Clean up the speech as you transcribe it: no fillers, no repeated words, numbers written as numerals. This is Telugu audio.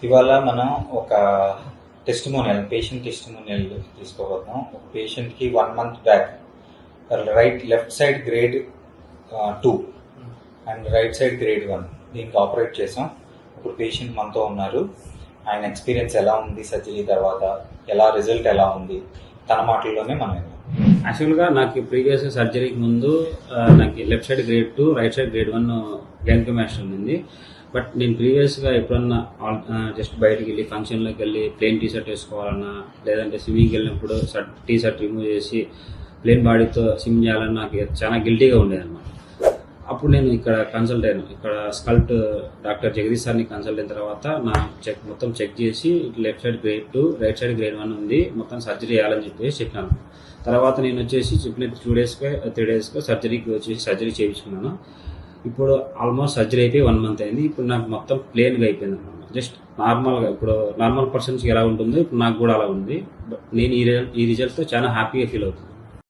ఇవాళ మనం ఒక పేషెంట్ టెస్టిమోనియల్ తీసుకోబోతున్నాం. ఒక పేషెంట్కి 1 month back left side grade 2 and right side grade 1 దీనికి ఆపరేట్ చేసాం. ఇప్పుడు పేషెంట్ మనతో ఉన్నారు. ఆయన ఎక్స్పీరియన్స్ ఎలా ఉంది, సర్జరీ తర్వాత రిజల్ట్ ఎలా ఉంది, తన మాటల్లోనే మనం విన్నాం. యాక్చువల్గా నాకు ప్రీవియస్ సర్జరీకి ముందు నాకు left side grade 2 right side grade 1 గ్యాంగ్లోమాస్టోమీ ఉంది. బట్ నేను ప్రీవియస్గా ఎప్పుడన్నా జస్ట్ బయటికి వెళ్ళి ఫంక్షన్లోకి వెళ్ళి ప్లెయిన్ టీ షర్ట్ వేసుకోవాలన్నా, లేదంటే స్విమ్మింగ్కి వెళ్ళినప్పుడు టీ షర్ట్ రిమూవ్ చేసి ప్లెయిన్ బాడీతో స్విమ్ చేయాలని నాకు చాలా గిల్టీగా ఉండేదన్నమాట. అప్పుడు నేను ఇక్కడ కన్సల్ట్ అయ్యాను. ఇక్కడ స్కల్ట్ డాక్టర్ జగదీష్ సార్ని కన్సల్ట్ అయిన తర్వాత నా మొత్తం చెక్ చేసి left side grade 2 right side grade 1 ఉంది, మొత్తం సర్జరీ చేయాలని చెప్పేసి చెప్పాను. తర్వాత నేను వచ్చేసి చెప్పిన 3 daysకో సర్జరీకి వచ్చేసి సర్జరీ చేయించుకున్నాను. ఇప్పుడు ఆల్మోస్ట్ సర్జరీ అయిపోయి 1 month అయింది. ఇప్పుడు నాకు మొత్తం ప్లేన్గా అయిపోయింది అనమాట. జస్ట్ నార్మల్గా ఇప్పుడు నార్మల్ పర్సన్స్కి ఎలా ఉంటుందో ఇప్పుడు నాకు కూడా అలా ఉంది. నేను ఈ రిజల్ట్తో చాలా హ్యాపీగా ఫీల్ అవుతుంది.